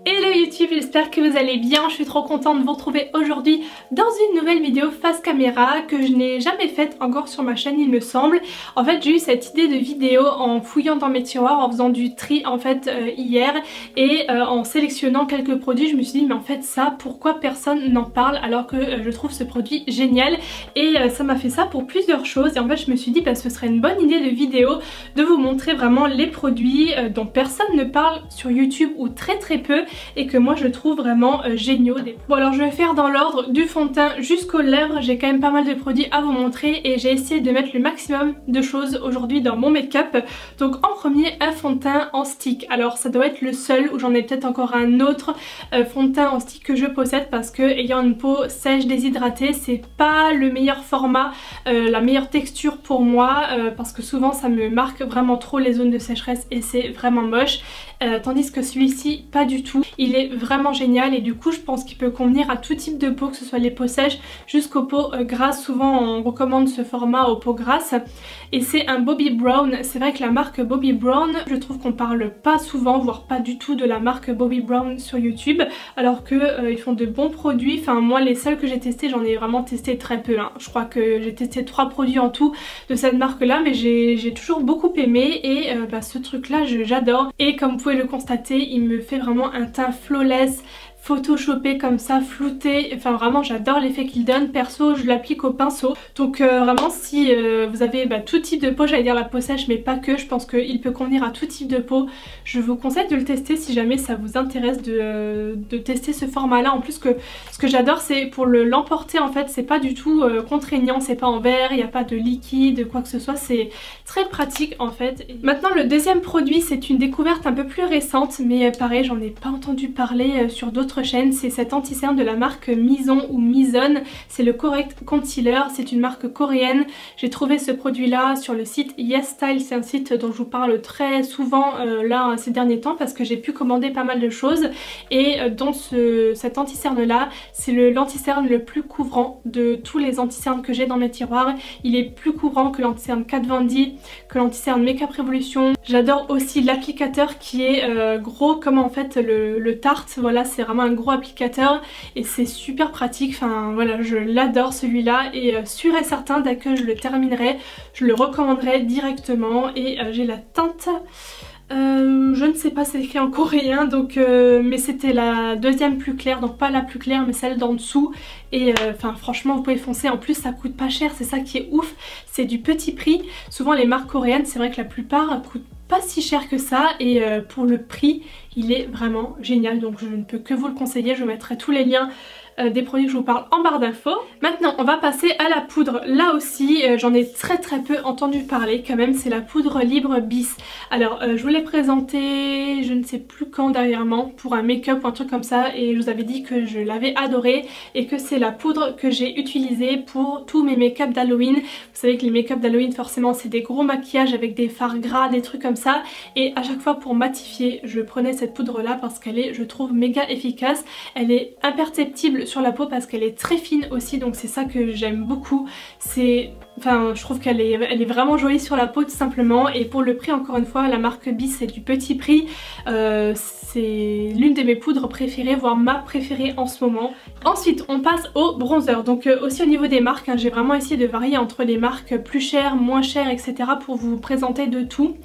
Hello YouTube, j'espère que vous allez bien, je suis trop contente de vous retrouver aujourd'hui dans une nouvelle vidéo face caméra que je n'ai jamais faite encore sur ma chaîne il me semble. En fait j'ai eu cette idée de vidéo en fouillant dans mes tiroirs, en faisant du tri en fait hier et en sélectionnant quelques produits. Je me suis dit mais en fait ça, pourquoi personne n'en parle alors que je trouve ce produit génial, et ça m'a fait ça pour plusieurs choses. Et en fait je me suis dit ce serait une bonne idée de vidéo de vous montrer vraiment les produits dont personne ne parle sur YouTube ou très peu, et que moi je trouve vraiment géniaux. Bon alors je vais faire dans l'ordre du fond de teint jusqu'aux lèvres. J'ai quand même pas mal de produits à vous montrer et j'ai essayé de mettre le maximum de choses aujourd'hui dans mon make-up. Donc en premier, un fond de teint en stick. Alors ça doit être le seul, ou j'en ai peut-être encore un autre fond de teint en stick que je possède, parce que ayant une peau sèche déshydratée, c'est pas le meilleur format, la meilleure texture pour moi, parce que souvent ça me marque vraiment trop les zones de sécheresse et c'est vraiment moche. Tandis que celui-ci pas du tout, il est vraiment génial et du coup je pense qu'il peut convenir à tout type de peau, que ce soit les peaux sèches jusqu'aux peaux grasses. Souvent on recommande ce format aux peaux grasses, et c'est un Bobbi Brown. C'est vrai que la marque Bobbi Brown, je trouve qu'on parle pas souvent, voire pas du tout, de la marque Bobbi Brown sur YouTube, alors que ils font de bons produits. Enfin moi les seuls que j'ai testés, j'en ai vraiment testé très peu, hein. Je crois que j'ai testé 3 produits en tout de cette marque là, mais j'ai toujours beaucoup aimé, et ce truc là j'adore. Et comme vous pouvez le constater, il me fait vraiment un teint flawless, photoshopé comme ça, flouté. Enfin vraiment j'adore l'effet qu'il donne. Perso je l'applique au pinceau, donc vraiment si vous avez tout type de peau, j'allais dire la peau sèche mais pas que, je pense qu'il peut convenir à tout type de peau. Je vous conseille de le tester si jamais ça vous intéresse de tester ce format là. En plus que ce que j'adore, c'est pour l'emporter en fait, c'est pas du tout contraignant, c'est pas en verre, il n'y a pas de liquide quoi que ce soit, c'est très pratique en fait. Et maintenant le deuxième produit, c'est une découverte un peu plus récente, mais pareil j'en ai pas entendu parler sur d'autres chaîne. C'est cet anti-cerne de la marque Mizon ou Mizon, c'est le Correct Concealer, c'est une marque coréenne. J'ai trouvé ce produit là sur le site YesStyle, c'est un site dont je vous parle très souvent là ces derniers temps, parce que j'ai pu commander pas mal de choses, et dans cet anti-cerne là, c'est l'anti-cerne le plus couvrant de tous les anti-cernes que j'ai dans mes tiroirs. Il est plus couvrant que l'anti-cerne Kat Von D, que l'anti-cerne Makeup Revolution. J'adore aussi l'applicateur qui est gros comme en fait le Tarte, voilà, c'est vraiment un gros applicateur et c'est super pratique. Enfin voilà, je l'adore celui-là, et sûr et certain dès que je le terminerai je le recommanderai directement. Et j'ai la teinte je ne sais pas, c'est écrit en coréen, donc mais c'était la deuxième plus claire, donc pas la plus claire mais celle d'en dessous. Et enfin franchement vous pouvez foncer, en plus ça coûte pas cher, c'est ça qui est ouf, c'est du petit prix. Souvent les marques coréennes, c'est vrai que la plupart coûtent pas si cher que ça, et pour le prix il est vraiment génial, donc je ne peux que vous le conseiller. Je mettrai tous les liens des produits que je vous parle en barre d'infos. Maintenant on va passer à la poudre. Là aussi j'en ai très peu entendu parler quand même, c'est la poudre Libre Bis. Alors je vous l'ai présentée je ne sais plus quand dernièrement pour un make-up ou un truc comme ça, et je vous avais dit que je l'avais adorée et que c'est la poudre que j'ai utilisée pour tous mes make-up d'Halloween. Vous savez que les make-up d'Halloween forcément c'est des gros maquillages avec des fards gras, des trucs comme ça, et à chaque fois pour matifier je prenais cette poudre là parce qu'elle est, je trouve, méga efficace. Elle est imperceptible sur la peau parce qu'elle est très fine aussi, donc c'est ça que j'aime beaucoup. C'est... Enfin, je trouve qu'elle est vraiment jolie sur la peau tout simplement, et pour le prix, encore une fois, la marque Bis c'est du petit prix. C'est l'une de mes poudres préférées, voire ma préférée en ce moment. Ensuite on passe au bronzer, donc aussi au niveau des marques, hein, j'ai vraiment essayé de varier entre les marques plus chères, moins chères, etc. pour vous présenter de tout.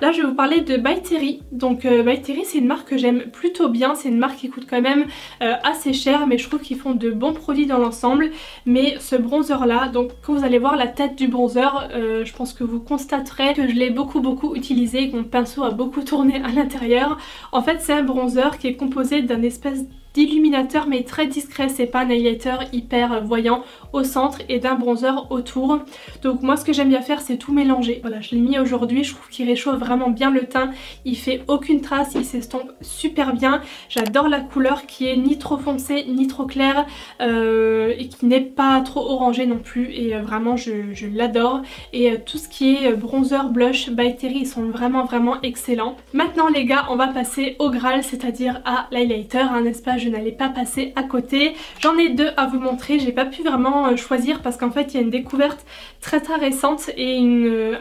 Là je vais vous parler de By Terry. Donc By Terry c'est une marque que j'aime plutôt bien, c'est une marque qui coûte quand même assez cher, mais je trouve qu'ils font de bons produits dans l'ensemble. Mais ce bronzer là, donc quand vous allez voir la tête du bronzer, je pense que vous constaterez que je l'ai beaucoup utilisé, que mon pinceau a beaucoup tourné à l'intérieur. En fait c'est un bronzer qui est composé d'un espèce d'illuminateur mais très discret, c'est pas un highlighter hyper voyant au centre, et d'un bronzer autour. Donc moi ce que j'aime bien faire c'est tout mélanger. Voilà, je l'ai mis aujourd'hui, je trouve qu'il réchauffe vraiment bien le teint, il fait aucune trace, il s'estompe super bien. J'adore la couleur qui est ni trop foncée ni trop claire, et qui n'est pas trop orangée non plus, et vraiment je l'adore. Et tout ce qui est bronzer, blush, By Terry, ils sont vraiment excellents. Maintenant les gars, on va passer au Graal, c'est-à-dire à l'highlighter, hein, n'est-ce pas? Je n'allais pas passer à côté. J'en ai deux à vous montrer, j'ai pas pu vraiment choisir parce qu'en fait il y a une découverte très récente et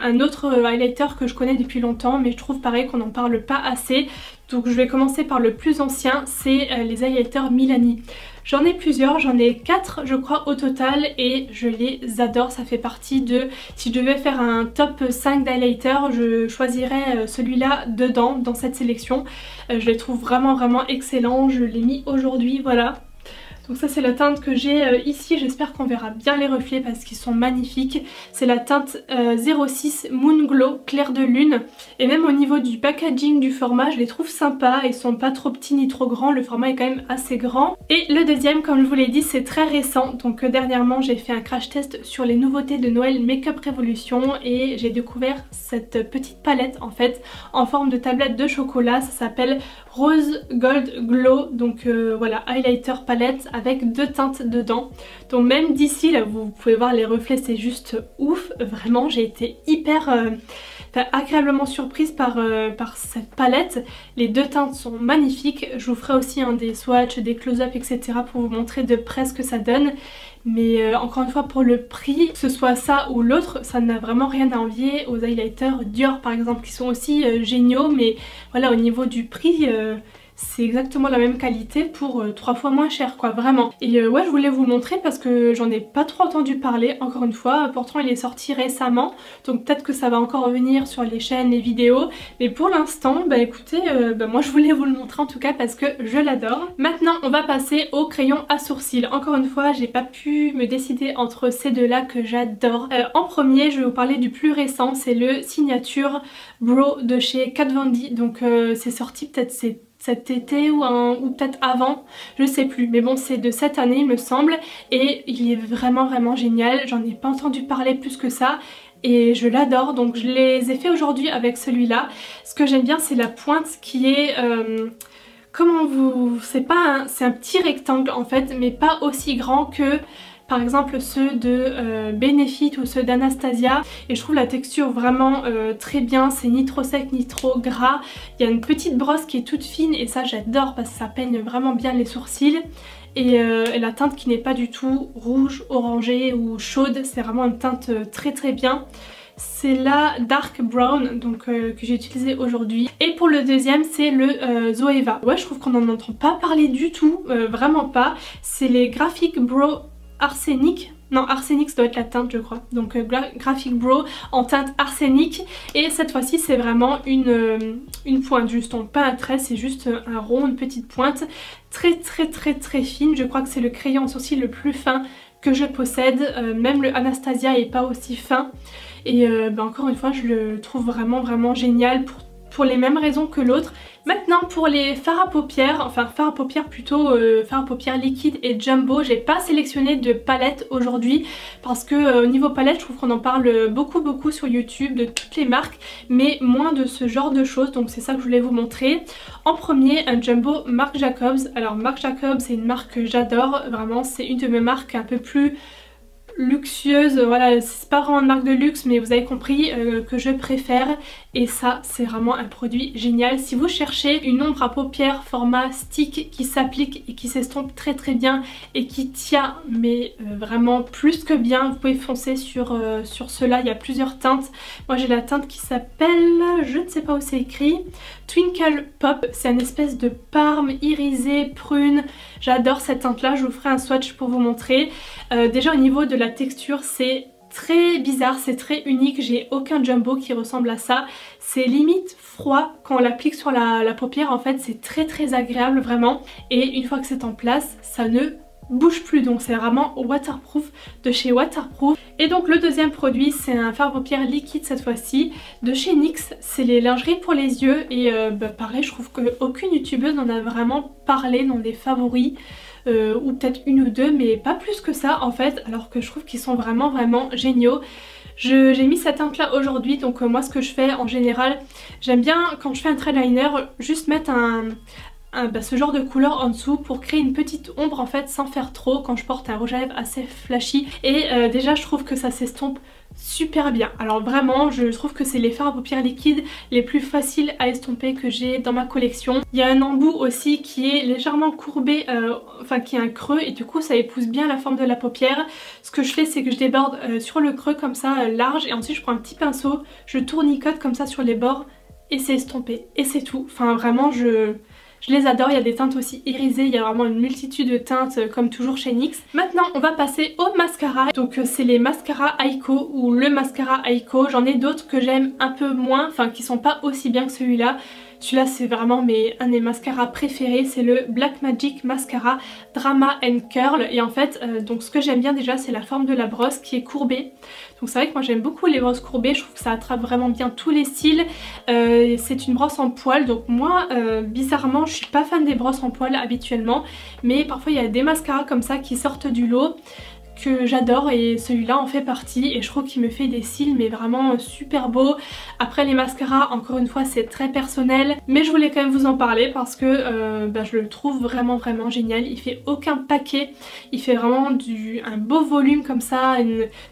un autre highlighter que je connais depuis longtemps, mais je trouve pareil qu'on n'en parle pas assez. Donc je vais commencer par le plus ancien, c'est les highlighters Milani. J'en ai plusieurs, j'en ai 4 je crois au total et je les adore. Ça fait partie de, si je devais faire un top 5 d'highlighters, je choisirais celui-là dedans, dans cette sélection. Je les trouve vraiment excellents, je l'ai mis aujourd'hui, voilà. Donc ça c'est la teinte que j'ai ici, j'espère qu'on verra bien les reflets parce qu'ils sont magnifiques. C'est la teinte 06 Moon Glow clair de lune. Et même au niveau du packaging du format, je les trouve sympas, ils sont pas trop petits ni trop grands, le format est quand même assez grand. Et le deuxième, comme je vous l'ai dit, c'est très récent. Donc dernièrement j'ai fait un crash test sur les nouveautés de Noël Makeup Revolution et j'ai découvert cette petite palette en fait en forme de tablette de chocolat. Ça s'appelle Rose Gold Glow, donc voilà, highlighter palette avec 2 teintes dedans. Donc même d'ici là vous pouvez voir les reflets, c'est juste ouf, vraiment j'ai été hyper agréablement surprise par cette palette. Les 2 teintes sont magnifiques, je vous ferai aussi des swatchs, des close-up etc pour vous montrer de près ce que ça donne. Mais encore une fois pour le prix, que ce soit ça ou l'autre, ça n'a vraiment rien à envier aux highlighters Dior par exemple qui sont aussi géniaux, mais voilà au niveau du prix c'est exactement la même qualité pour 3 fois moins cher quoi, vraiment. Et ouais je voulais vous le montrer parce que j'en ai pas trop entendu parler encore une fois, pourtant il est sorti récemment donc peut-être que ça va encore revenir sur les chaînes, les vidéos, mais pour l'instant bah écoutez, moi je voulais vous le montrer en tout cas parce que je l'adore. Maintenant on va passer au crayon à sourcils. Encore une fois j'ai pas pu me décider entre ces deux là que j'adore. En premier je vais vous parler du plus récent, c'est le Signature Brow de chez Kat Von D, donc c'est sorti peut-être cet été ou peut-être avant, je sais plus, mais bon c'est de cette année il me semble et il est vraiment génial. J'en ai pas entendu parler plus que ça et je l'adore, donc je les ai fait aujourd'hui avec celui-là. Ce que j'aime bien c'est la pointe qui est comment vous... c'est un petit rectangle en fait, mais pas aussi grand que par exemple ceux de Benefit ou ceux d'Anastasia, et je trouve la texture vraiment très bien, c'est ni trop sec ni trop gras. Il y a une petite brosse qui est toute fine et ça j'adore parce que ça peigne vraiment bien les sourcils. Et la teinte qui n'est pas du tout rouge, orangée ou chaude, c'est vraiment une teinte très bien. C'est la Dark Brown donc que j'ai utilisé aujourd'hui. Et pour le deuxième c'est le Zoeva. Ouais je trouve qu'on n'en entend pas parler du tout, vraiment pas. C'est les Graphic Brow Arsenic. Non, Arsenic ça doit être la teinte je crois. Donc Graphic Brow en teinte arsenic. Et cette fois-ci c'est vraiment une pointe juste. Donc pas un trait, c'est juste un rond, une petite pointe. Très fine. Je crois que c'est le crayon à sourcils le plus fin que je possède. Même le Anastasia est pas aussi fin. Et encore une fois je le trouve vraiment génial pour les mêmes raisons que l'autre. Maintenant pour les fards à paupières, enfin fards à paupières plutôt, fards à paupières liquide et jumbo, j'ai pas sélectionné de palette aujourd'hui parce que au niveau palette je trouve qu'on en parle beaucoup sur YouTube de toutes les marques, mais moins de ce genre de choses, donc c'est ça que je voulais vous montrer. En premier un jumbo Marc Jacobs. Alors Marc Jacobs c'est une marque que j'adore, vraiment c'est une de mes marques un peu plus luxueuse, voilà c'est pas vraiment une marque de luxe mais vous avez compris que je préfère, et ça c'est vraiment un produit génial. Si vous cherchez une ombre à paupières format stick qui s'applique et qui s'estompe très bien et qui tient mais vraiment plus que bien, vous pouvez foncer sur cela. Il y a plusieurs teintes, moi j'ai la teinte qui s'appelle, je ne sais pas où c'est écrit, Twinkle Pop, c'est une espèce de parme irisé prune. J'adore cette teinte là, je vous ferai un swatch pour vous montrer. Déjà au niveau de la texture c'est très bizarre, c'est très unique, j'ai aucun jumbo qui ressemble à ça. C'est limite froid quand on l'applique sur la paupière, en fait c'est très agréable vraiment. Et une fois que c'est en place, ça ne bouge plus, donc c'est vraiment waterproof de chez Waterproof. Et donc le deuxième produit c'est un fard à paupières liquide cette fois-ci de chez NYX, c'est les lingeries pour les yeux et pareil je trouve qu'aucune youtubeuse n'en a vraiment parlé dans des favoris. Ou peut-être une ou deux mais pas plus que ça en fait, alors que je trouve qu'ils sont vraiment géniaux. J'ai mis cette teinte là aujourd'hui, donc moi ce que je fais en général, j'aime bien quand je fais un trait liner juste mettre ce genre de couleur en dessous pour créer une petite ombre en fait sans faire trop quand je porte un rouge à lèvres assez flashy. Et déjà je trouve que ça s'estompe super bien. Alors vraiment je trouve que c'est les fards à paupières liquides les plus faciles à estomper que j'ai dans ma collection. Il y a un embout aussi qui est légèrement courbé, enfin qui est un creux, et du coup ça épouse bien la forme de la paupière. Ce que je fais c'est que je déborde sur le creux comme ça large, et ensuite je prends un petit pinceau, je tournicote comme ça sur les bords et c'est estompé et c'est tout. Enfin vraiment je les adore, il y a des teintes aussi irisées, il y a vraiment une multitude de teintes comme toujours chez NYX. Maintenant on va passer au mascara, donc c'est les mascaras Ayko ou le mascara Ayko. J'en ai d'autres que j'aime un peu moins, enfin qui sont pas aussi bien que celui-là. Celui-là c'est vraiment un des mascaras préférés, c'est le Black Magic Mascara Drama and Curl. Et en fait, donc ce que j'aime bien déjà c'est la forme de la brosse qui est courbée. Donc c'est vrai que moi j'aime beaucoup les brosses courbées, je trouve que ça attrape vraiment bien tous les styles. C'est une brosse en poil, donc moi bizarrement je suis pas fan des brosses en poil habituellement. Mais parfois il y a des mascaras comme ça qui sortent du lot que j'adore et celui-là en fait partie et je trouve qu'il me fait des cils mais vraiment super beaux. Après les mascaras encore une fois c'est très personnel mais je voulais quand même vous en parler parce que je le trouve vraiment génial. Il fait aucun paquet, il fait vraiment un beau volume comme ça,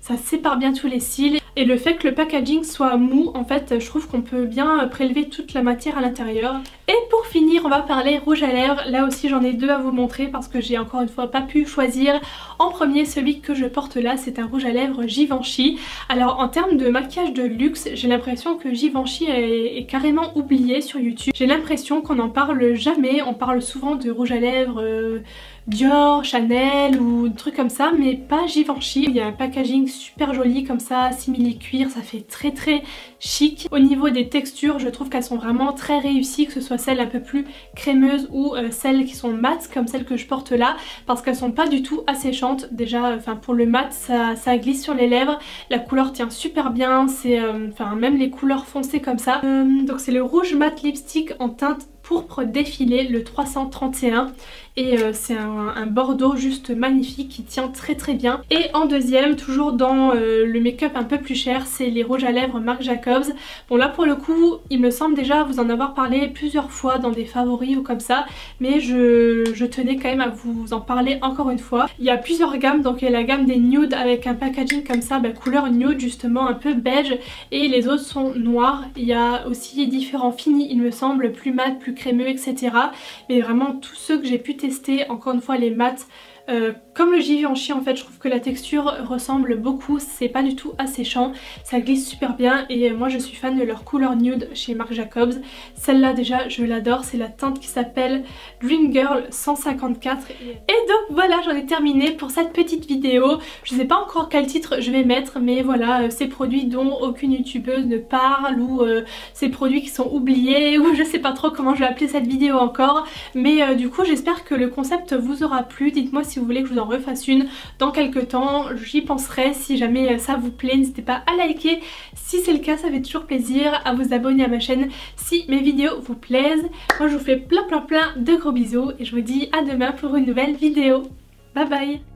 ça sépare bien tous les cils. Et le fait que le packaging soit mou, en fait je trouve qu'on peut bien prélever toute la matière à l'intérieur. Et pour finir on va parler rouge à lèvres. Là aussi j'en ai deux à vous montrer parce que j'ai encore une fois pas pu choisir. En premier celui que je porte là c'est un rouge à lèvres Givenchy. Alors en termes de maquillage de luxe j'ai l'impression que Givenchy est carrément oublié sur YouTube. J'ai l'impression qu'on n'en parle jamais, on parle souvent de rouge à lèvres Dior, Chanel ou des trucs comme ça mais pas Givenchy. Il y a un packaging super joli comme ça, simili cuir, ça fait très chic. Au niveau des textures je trouve qu'elles sont vraiment très réussies, que ce soit celles un peu plus crémeuses ou celles qui sont mates comme celles que je porte là, parce qu'elles sont pas du tout asséchantes. Déjà pour le mat ça glisse sur les lèvres, la couleur tient super bien, c'est même les couleurs foncées comme ça. Donc c'est le rouge mat lipstick en teinte pourpre défilé, le 331 et c'est un bordeaux juste magnifique qui tient très bien. Et en deuxième, toujours dans le make-up un peu plus cher, c'est les rouges à lèvres Marc Jacobs. Bon là pour le coup il me semble déjà vous en avoir parlé plusieurs fois dans des favoris ou comme ça, mais je tenais quand même à vous en parler encore une fois. Il y a plusieurs gammes, donc il y a la gamme des nudes avec un packaging comme ça, couleur nude justement un peu beige, et les autres sont noirs. Il y a aussi différents finis il me semble, plus mat, plus crémeux etc. Mais vraiment tous ceux que j'ai pu tester, encore une fois les mats comme le Givenchy en fait, je trouve que la texture ressemble beaucoup, c'est pas du tout asséchant, ça glisse super bien et moi je suis fan de leur couleur nude chez Marc Jacobs. Celle-là déjà je l'adore, c'est la teinte qui s'appelle Dream Girl 154. Et donc voilà, j'en ai terminé pour cette petite vidéo. Je sais pas encore quel titre je vais mettre mais voilà, ces produits dont aucune youtubeuse ne parle ou ces produits qui sont oubliés ou je sais pas trop comment je vais appeler cette vidéo encore. Mais du coup j'espère que le concept vous aura plu. Dites-moi si vous voulez que je vous en refasse une dans quelques temps, j'y penserai. Si jamais ça vous plaît, n'hésitez pas à liker si c'est le cas, ça fait toujours plaisir, à vous abonner à ma chaîne si mes vidéos vous plaisent. Moi je vous fais plein de gros bisous et je vous dis à demain pour une nouvelle vidéo. Bye bye.